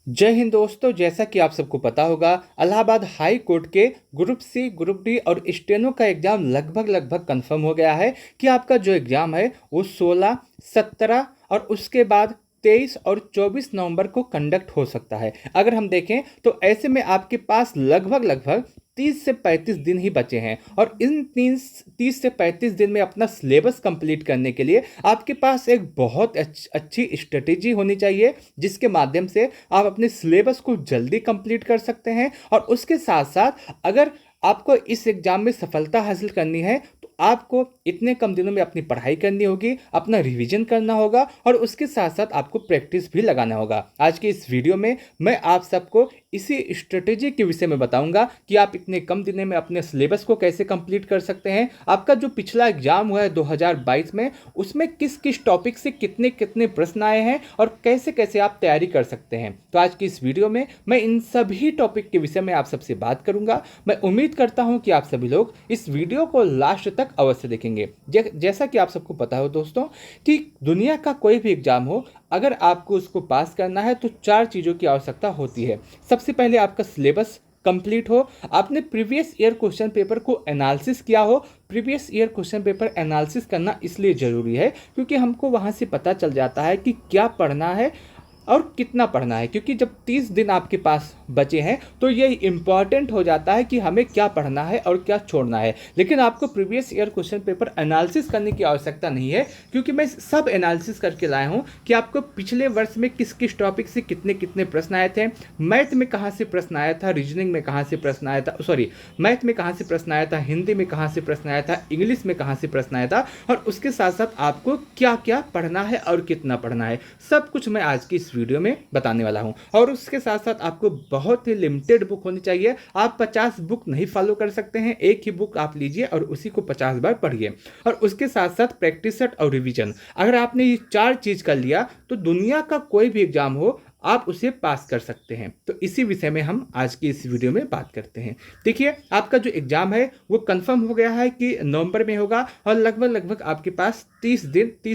जय हिंद दोस्तों। जैसा कि आप सबको पता होगा, इलाहाबाद हाई कोर्ट के ग्रुप सी, ग्रुप डी और स्टेनो का एग्जाम लगभग कंफर्म हो गया है कि आपका जो एग्जाम है वो 16, 17 और उसके बाद 23 और 24 नवंबर को कंडक्ट हो सकता है। अगर हम देखें तो ऐसे में आपके पास लगभग 30 से 35 दिन ही बचे हैं और इन 30 से 35 दिन में अपना सिलेबस कंप्लीट करने के लिए आपके पास एक बहुत अच्छी स्ट्रेटेजी होनी चाहिए, जिसके माध्यम से आप अपने सिलेबस को जल्दी कंप्लीट कर सकते हैं। और उसके साथ साथ अगर आपको इस एग्जाम में सफलता हासिल करनी है तो आपको इतने कम दिनों में अपनी पढ़ाई करनी होगी, अपना रिवीजन करना होगा और उसके साथ साथ आपको प्रैक्टिस भी लगाना होगा। आज के इस वीडियो में मैं आप सबको इसी स्ट्रेटेजी के विषय में बताऊंगा कि आप इतने कम दिनों में अपने सिलेबस को कैसे कंप्लीट कर सकते हैं। आपका जो पिछला एग्जाम हुआ है 2022 में, उसमें किस किस टॉपिक से कितने कितने प्रश्न आए हैं और कैसे कैसे आप तैयारी कर सकते हैं। तो आज की इस वीडियो में मैं इन सभी टॉपिक के विषय में आप सबसे बात करूंगा। मैं उम्मीद करता हूं कि आप सभी लोग इस वीडियो को लास्ट तक अवश्य देखेंगे। जैसा कि आप सबको पता हो दोस्तों कि दुनिया का कोई भी एग्जाम हो, अगर आपको उसको पास करना है तो 4 चीज़ों की आवश्यकता होती है। सबसे पहले आपका सिलेबस कंप्लीट हो, आपने प्रीवियस ईयर क्वेश्चन पेपर को एनालिसिस किया हो। Previous year question paper analysis करना इसलिए ज़रूरी है क्योंकि हमको वहाँ से पता चल जाता है कि क्या पढ़ना है और कितना पढ़ना है। क्योंकि जब 30 दिन आपके पास बचे हैं तो ये इम्पॉर्टेंट हो जाता है कि हमें क्या पढ़ना है और क्या छोड़ना है। लेकिन आपको previous year question paper analysis करने की आवश्यकता नहीं है, क्योंकि मैं सब एनालिसिस करके लाया हूँ कि आपको पिछले वर्ष में किस किस टॉपिक से कितने कितने प्रश्न आए थे, मैथ में कहाँ से प्रश्न आया था, रीजनिंग में कहाँ से प्रश्न आया था, मैथ में कहाँ से प्रश्न आया था, हिंदी में कहाँ से प्रश्न आया था, इंग्लिश में कहाँ से प्रश्न आया था और उसके साथ साथ आपको क्या क्या पढ़ना है और कितना पढ़ना है, सब कुछ मैं आज की इस वीडियो में बताने वाला हूं। और उसके साथ साथ आपको बहुत ही लिमिटेड बुक होनी चाहिए। आप 50 बुक नहीं फॉलो कर सकते हैं, एक ही बुक आप लीजिए और उसी को 50 बार पढ़िए। और उसके साथ साथ प्रैक्टिस सेट और रिवीजन, अगर आपने ये 4 चीज कर लिया तो दुनिया का कोई भी एग्जाम हो आप उसे पास कर सकते हैं। तो इसी विषय में हम आज की इस वीडियो में बात करते हैं। देखिए, आपका जो एग्जाम है वो कंफर्म हो गया है कि नवंबर में होगा और लगभग आपके पास 30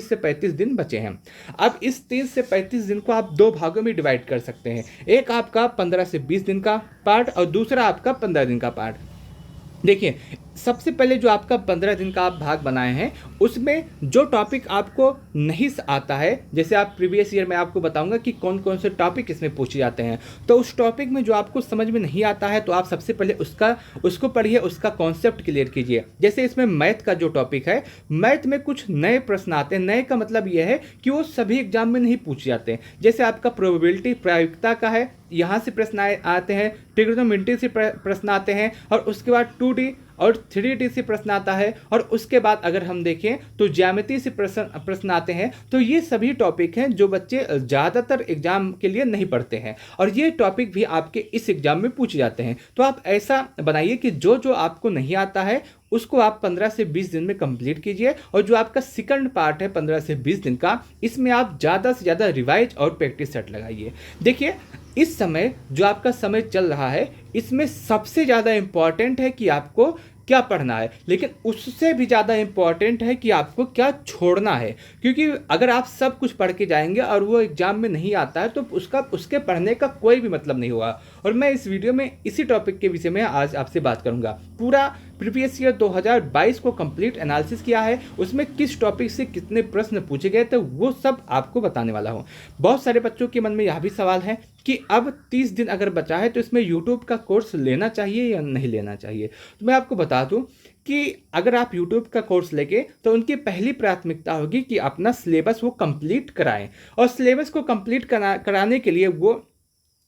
से 35 दिन बचे हैं। अब इस 30 से 35 दिन को आप 2 भागों में डिवाइड कर सकते हैं। एक आपका 15 से 20 दिन का पार्ट और दूसरा आपका 15 दिन का पार्ट। देखिए, सबसे पहले जो आपका 15 दिन का आप भाग बनाए हैं उसमें जो टॉपिक आपको नहीं आता है, जैसे आप प्रीवियस ईयर में आपको बताऊंगा कि कौन कौन से टॉपिक इसमें पूछे जाते हैं, तो उस टॉपिक में जो आपको समझ में नहीं आता है तो आप सबसे पहले उसको पढ़िए, उसका कॉन्सेप्ट क्लियर कीजिए। जैसे इसमें मैथ का जो टॉपिक है, मैथ में कुछ नए प्रश्न आते हैं। नए का मतलब यह है कि वो सभी एग्जाम में नहीं पूछे जाते हैं। जैसे आपका प्रोबेबिलिटी प्रायिकता का है, यहाँ से प्रश्न आते हैं, ट्रिग्नोमेट्री से प्रश्न आते हैं और उसके बाद 2D और 3D से प्रश्न आता है और उसके बाद अगर हम देखें तो ज्यामिति से प्रश्न आते हैं। तो ये सभी टॉपिक हैं जो बच्चे ज़्यादातर एग्जाम के लिए नहीं पढ़ते हैं और ये टॉपिक भी आपके इस एग्जाम में पूछे जाते हैं। तो आप ऐसा बनाइए कि जो जो आपको नहीं आता है उसको आप 15 से 20 दिन में कंप्लीट कीजिए और जो आपका सेकंड पार्ट है 15 से 20 दिन का, इसमें आप ज़्यादा से ज़्यादा रिवाइज और प्रैक्टिस सेट लगाइए। देखिए, इस समय जो आपका समय चल रहा है इसमें सबसे ज़्यादा इम्पॉर्टेंट है कि आपको क्या पढ़ना है, लेकिन उससे भी ज़्यादा इम्पॉर्टेंट है कि आपको क्या छोड़ना है। क्योंकि अगर आप सब कुछ पढ़ के जाएंगे और वो एग्जाम में नहीं आता है तो उसके पढ़ने का कोई भी मतलब नहीं होगा। और मैं इस वीडियो में इसी टॉपिक के विषय में आज आपसे बात करूंगा। पूरा प्रीवियस ईयर 2022 को कंप्लीट एनालिसिस किया है, उसमें किस टॉपिक से कितने प्रश्न पूछे गए थे वो सब आपको बताने वाला हूँ। बहुत सारे बच्चों के मन में यह भी सवाल है कि अब 30 दिन अगर बचा है तो इसमें यूट्यूब का कोर्स लेना चाहिए या नहीं लेना चाहिए। तो मैं आपको बता दूं कि अगर आप YouTube का कोर्स लेंगे तो उनकी पहली प्राथमिकता होगी कि अपना सिलेबस वो कंप्लीट कराएं। और सिलेबस को कंप्लीट कराने के लिए वो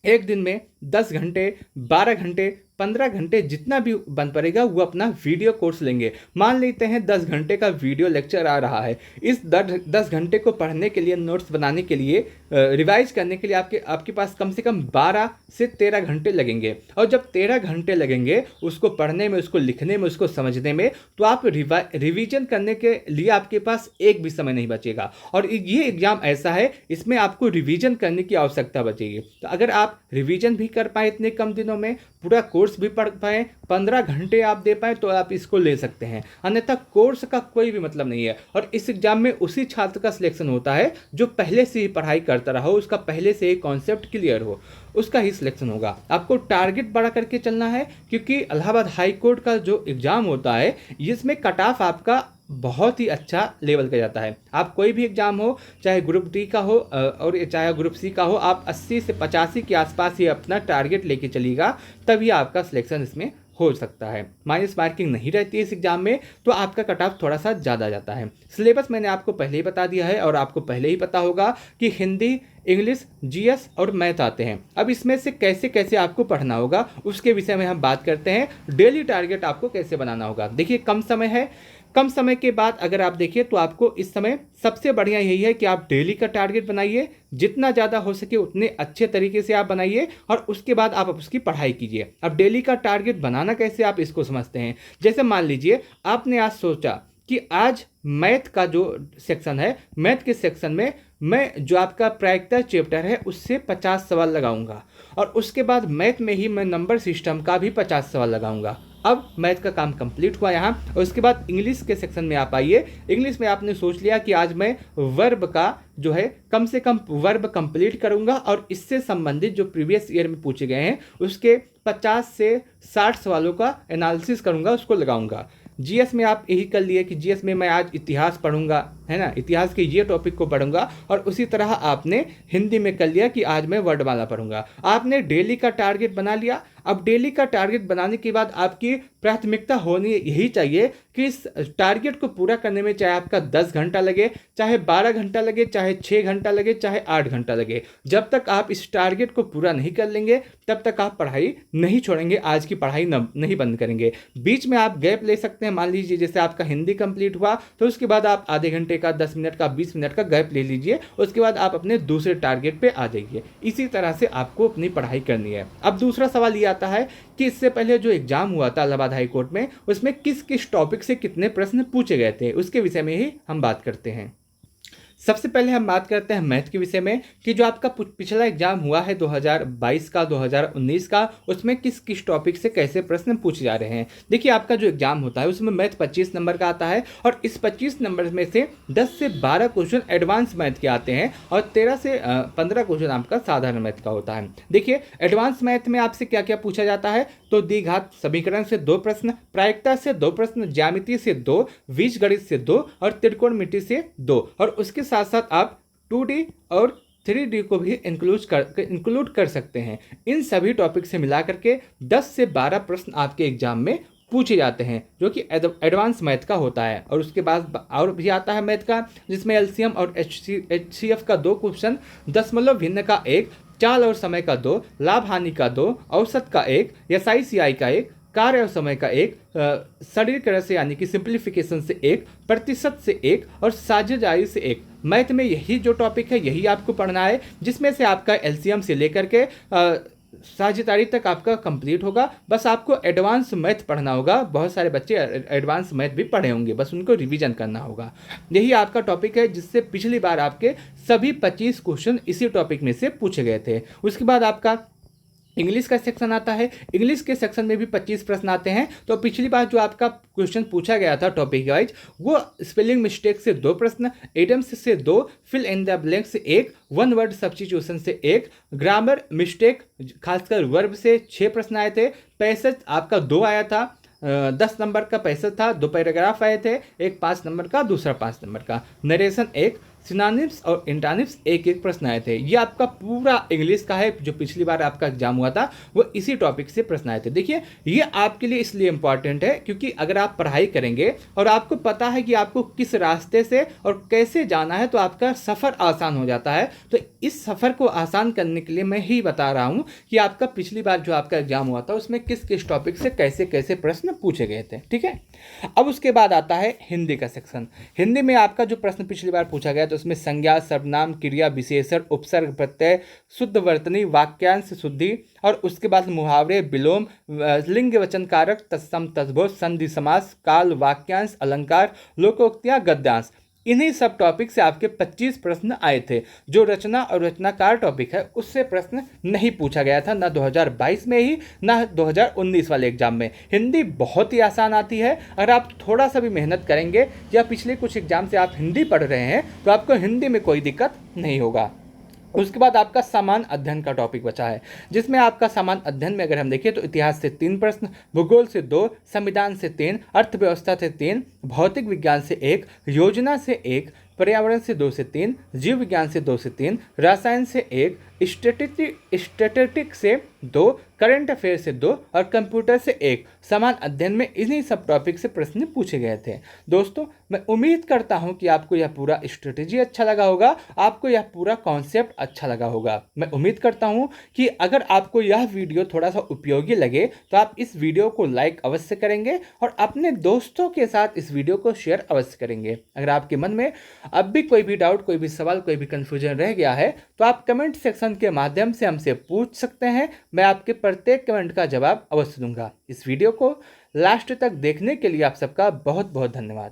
एक दिन में 10 घंटे, 12 घंटे, 15 घंटे जितना भी बन पड़ेगा वो अपना वीडियो कोर्स लेंगे। मान लेते हैं 10 घंटे का वीडियो लेक्चर आ रहा है, इस 10 घंटे को पढ़ने के लिए, नोट्स बनाने के लिए, रिवाइज करने के लिए आपके पास कम से कम 12 से 13 घंटे लगेंगे। और जब 13 घंटे लगेंगे उसको पढ़ने में, उसको लिखने में, उसको समझने में, तो आप रिवीजन करने के लिए आपके पास एक भी समय नहीं बचेगा। और ये एग्जाम ऐसा है, इसमें आपको रिवीजन करने की आवश्यकता बचेगी। तो अगर आप रिवीजन भी कर पाए इतने कम दिनों में, पूरा कोर्स भी पढ़ पाए, 15 घंटे आप दे पाए, तो आप इसको ले सकते हैं। अन्यथा कोर्स का कोई भी मतलब नहीं है। और इस एग्जाम में उसी छात्र का सिलेक्शन होता है जो पहले से ही पढ़ाई करता रहा हो, उसका पहले से ही कॉन्सेप्ट क्लियर हो, उसका ही सिलेक्शन होगा। आपको टारगेट बड़ा करके चलना है, क्योंकि इलाहाबाद हाई कोर्ट का जो एग्जाम होता है इसमें कट ऑफ आपका बहुत ही अच्छा लेवल का जाता है। आप कोई भी एग्जाम हो, चाहे ग्रुप डी का हो और चाहे ग्रुप सी का हो, आप 80 से 85 के आसपास ही अपना टारगेट लेके चलिएगा, तभी आपका सिलेक्शन इसमें हो सकता है। माइनस मार्किंग नहीं रहती है इस एग्जाम में, तो आपका कट ऑफ थोड़ा सा ज़्यादा जाता है। सिलेबस मैंने आपको पहले ही बता दिया है और आपको पहले ही पता होगा कि हिंदी, इंग्लिश, जीएस और मैथ आते हैं। अब इसमें से कैसे कैसे आपको पढ़ना होगा उसके विषय में हम बात करते हैं। डेली टारगेट आपको कैसे बनाना होगा। देखिए, कम समय है, कम समय के बाद अगर आप देखिए तो आपको इस समय सबसे बढ़िया यही है कि आप डेली का टारगेट बनाइए, जितना ज़्यादा हो सके उतने अच्छे तरीके से आप बनाइए और उसके बाद आप उसकी पढ़ाई कीजिए। अब डेली का टारगेट बनाना कैसे, आप इसको समझते हैं। जैसे मान लीजिए आपने आज सोचा कि आज मैथ का जो सेक्शन है, मैथ के सेक्शन में मैं जो आपका प्रायिकता चैप्टर है उससे 50 सवाल लगाऊंगा और उसके बाद मैथ में ही मैं नंबर सिस्टम का भी 50 सवाल लगाऊंगा। अब मैथ का काम कंप्लीट हुआ यहाँ। और उसके बाद इंग्लिश के सेक्शन में आप आइए। इंग्लिश में आपने सोच लिया कि आज मैं वर्ब का जो है कम से कम वर्ब कंप्लीट करूंगा और इससे संबंधित जो प्रीवियस ईयर में पूछे गए हैं उसके 50 से 60 सवालों का एनालिसिस करूंगा, उसको लगाऊंगा। जीएस में आप यही कर लिए कि जीएस में मैं आज इतिहास पढ़ूंगा, है ना, इतिहास के ये टॉपिक को पढ़ूंगा। और उसी तरह आपने हिंदी में कर लिया कि आज मैं वर्णमाला पढ़ूंगा। आपने डेली का टारगेट बना लिया। अब डेली का टारगेट बनाने के बाद आपकी प्राथमिकता होनी यही चाहिए कि इस टारगेट को पूरा करने में चाहे आपका 10 घंटा लगे, चाहे 12 घंटा लगे, चाहे 6 घंटा लगे, चाहे 8 घंटा लगे, जब तक आप इस टारगेट को पूरा नहीं कर लेंगे तब तक आप पढ़ाई नहीं छोड़ेंगे, आज की पढ़ाई नहीं बंद करेंगे। बीच में आप गैप ले सकते हैं। मान लीजिए जैसे आपका हिंदी कंप्लीट हुआ तो उसके बाद आप आधे घंटे का, 10 मिनट का, 20 मिनट का गैप ले लीजिए, उसके बाद आप अपने दूसरे टारगेट पे आ जाइए। इसी तरह से आपको अपनी पढ़ाई करनी है। अब दूसरा सवाल ये आता है कि इससे पहले जो एग्जाम हुआ था इलाहाबाद हाई कोर्ट में, उसमें किस किस टॉपिक से कितने प्रश्न पूछे गए थे, उसके विषय में ही हम बात करते हैं। सबसे पहले हम बात करते हैं मैथ के विषय में कि जो आपका पिछला एग्जाम हुआ है 2022 का, 2019 का, उसमें किस किस टॉपिक से कैसे प्रश्न पूछे जा रहे हैं। देखिए, आपका जो एग्जाम होता है उसमें मैथ 25 नंबर का आता है और इस 25 नंबर में से 10 से 12 क्वेश्चन एडवांस मैथ के आते हैं और 13 से 15 क्वेश्चन आपका साधारण मैथ का होता है। देखिए, एडवांस मैथ में आपसे क्या क्या पूछा जाता है, तो द्विघात समीकरण से 2 प्रश्न, प्रायिकता से 2 प्रश्न, ज्यामिति से 2, बीजगणित से 2 और त्रिकोणमिति से 2। और उसके साथ साथ आप 2D और 3D को भी इंक्लूड कर सकते हैं। इन सभी टॉपिक से मिलाकर के 10 से 12 प्रश्न आपके एग्जाम में पूछे जाते हैं, जो कि एडवांस मैथ का होता है। और उसके बाद और भी आता है मैथ का, जिसमें एलसीएम और एचसीएफ का 2 क्वेश्चन, दशमलव भिन्न का 1, चाल और समय का 2, लाभ हानि का 2, औसत का 1, एसआईसीआई का 1, कार्य और समय का 1, सरलीकरण से यानी कि सिंप्लीफिकेशन से 1, प्रतिशत से 1 और साझेदारी से 1। मैथ में यही जो टॉपिक है यही आपको पढ़ना है, जिसमें से आपका एलसीएम से लेकर के साझेदारी तक आपका कंप्लीट होगा। बस आपको एडवांस मैथ पढ़ना होगा। बहुत सारे बच्चे एडवांस मैथ भी पढ़े होंगे, बस उनको रिवीजन करना होगा। यही आपका टॉपिक है जिससे पिछली बार आपके सभी 25 क्वेश्चन इसी टॉपिक में से पूछे गए थे। उसके बाद आपका इंग्लिश का सेक्शन आता है। इंग्लिश के सेक्शन में भी 25 प्रश्न आते हैं। तो पिछली बार जो आपका क्वेश्चन पूछा गया था टॉपिक वाइज, वो स्पेलिंग मिस्टेक से 2 प्रश्न, एडम्स से 2, फिल इन द ब्लैंक से 1, वन वर्ड सब्स्टिट्यूशन से 1, ग्रामर मिस्टेक खासकर वर्ब से 6 प्रश्न आए थे। पैसेज आपका 2 आया था, 10 नंबर का पैसेज था, 2 पैराग्राफ आए थे, एक 5 नंबर का, दूसरा 5 नंबर का, नरेशन 1, सिनोनिम्स और एंटोनिम्स 1-1 प्रश्न आए थे। ये आपका पूरा इंग्लिश का है। जो पिछली बार आपका एग्जाम हुआ था वो इसी टॉपिक से प्रश्न आए थे। देखिए, ये आपके लिए इसलिए इंपॉर्टेंट है क्योंकि अगर आप पढ़ाई करेंगे और आपको पता है कि आपको किस रास्ते से और कैसे जाना है तो आपका सफ़र आसान हो जाता है। तो इस सफ़र को आसान करने के लिए मैं ही बता रहा हूँ कि आपका पिछली बार जो आपका एग्जाम हुआ था उसमें किस किस टॉपिक से कैसे कैसे प्रश्न पूछे गए थे। ठीक है, अब उसके बाद आता है हिंदी का सेक्शन। हिंदी में आपका जो प्रश्न पिछली बार पूछा गया उसमें संज्ञा, सर्वनाम, क्रिया विशेषण, उपसर्ग प्रत्यय, शुद्ध वर्तनी, वाक्यांश शुद्धि और उसके बाद मुहावरे, विलोम, लिंग वचन कारक, तत्सम तद्भव, संधि समास, काल, वाक्यांश, अलंकार, लोकोक्तियां, गद्यांश, इन्हीं सब टॉपिक से आपके 25 प्रश्न आए थे। जो रचना और रचनाकार टॉपिक है उससे प्रश्न नहीं पूछा गया था, ना 2022 में ही ना 2019 वाले एग्जाम में। हिंदी बहुत ही आसान आती है, अगर आप थोड़ा सा भी मेहनत करेंगे या पिछले कुछ एग्जाम से आप हिंदी पढ़ रहे हैं तो आपको हिंदी में कोई दिक्कत नहीं होगा। उसके बाद आपका सामान्य अध्ययन का टॉपिक बचा है, जिसमें आपका सामान्य अध्ययन में अगर हम देखें तो इतिहास से 3 प्रश्न, भूगोल से 2, संविधान से 3, अर्थव्यवस्था से 3, भौतिक विज्ञान से 1, योजना से 1, पर्यावरण से 2 से 3, जीव विज्ञान से 2 से 3, रसायन से 1, स्टैटिस्टिक्स से 2, करंट अफेयर से 2 और कंप्यूटर से 1। समान अध्ययन में इन्हीं सब टॉपिक से प्रश्न पूछे गए थे। दोस्तों, मैं उम्मीद करता हूं कि आपको यह पूरा स्ट्रेटेजी अच्छा लगा होगा, आपको यह पूरा कॉन्सेप्ट अच्छा लगा होगा। मैं उम्मीद करता हूं कि अगर आपको यह वीडियो थोड़ा सा उपयोगी लगे तो आप इस वीडियो को लाइक अवश्य करेंगे और अपने दोस्तों के साथ इस वीडियो को शेयर अवश्य करेंगे। अगर आपके मन में अब भी कोई भी डाउट, कोई भी सवाल, कोई भी कंफ्यूजन रह गया है तो आप कमेंट सेक्शन के माध्यम से हमसे पूछ सकते हैं। मैं आपके प्रत्येक कमेंट का जवाब अवश्य दूंगा। इस वीडियो को लास्ट तक देखने के लिए आप सबका बहुत बहुत धन्यवाद।